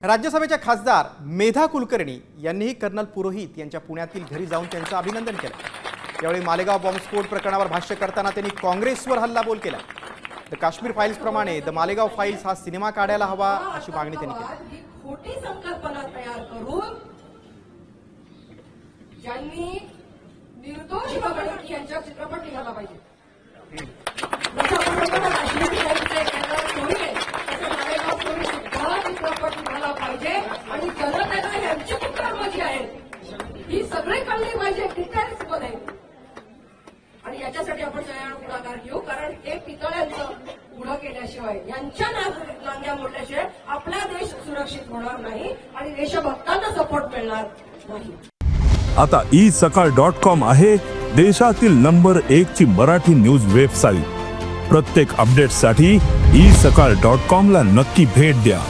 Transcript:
राज्यसभेच्या खासदार मेधा कुलकर्णी यांनीही कर्नल पुरोहित यांच्या पुण्यातील घरी जाऊन त्यांचं अभिनंदन केलं। यावेळी मालेगाव बॉम्बस्फोट प्रकरणावर भाष्य करताना त्यांनी काँग्रेसवर हल्लाबोल केला। द काश्मीर फाईल्स प्रमाणे द मालेगाव फाईल्स हा सिनेमा काढायला हवा अशी मागणी त्यांनी केली। खोटी संकल्पना तयार करून ज्यांनी निर्दोष भगत यांच्या चित्रपट निघाला पाहिजे। चित्रपट निघाला पाहिजे आणि जनतेला यांची कुटुंब जी आहेत ही सगळे कळली पाहिजे डिटेल्स मध्ये। आणि याच्यासाठी आपण सगळ्यांना पुढाकार घेऊ, कारण हे पितळ्यांचं पुढं केल्याशिवाय यांच्या नांग्या मोडल्याशिवाय आपला देश सुरक्षित होणार नाही आणि देशभक्तांना सपोर्ट मिळणार नाही। आता isakal.com आहे देशातील नंबर 1 ची मराठी न्यूज वेबसाईट। प्रत्येक अपडेटसाठी isakal.com ला नक्की भेट द्या।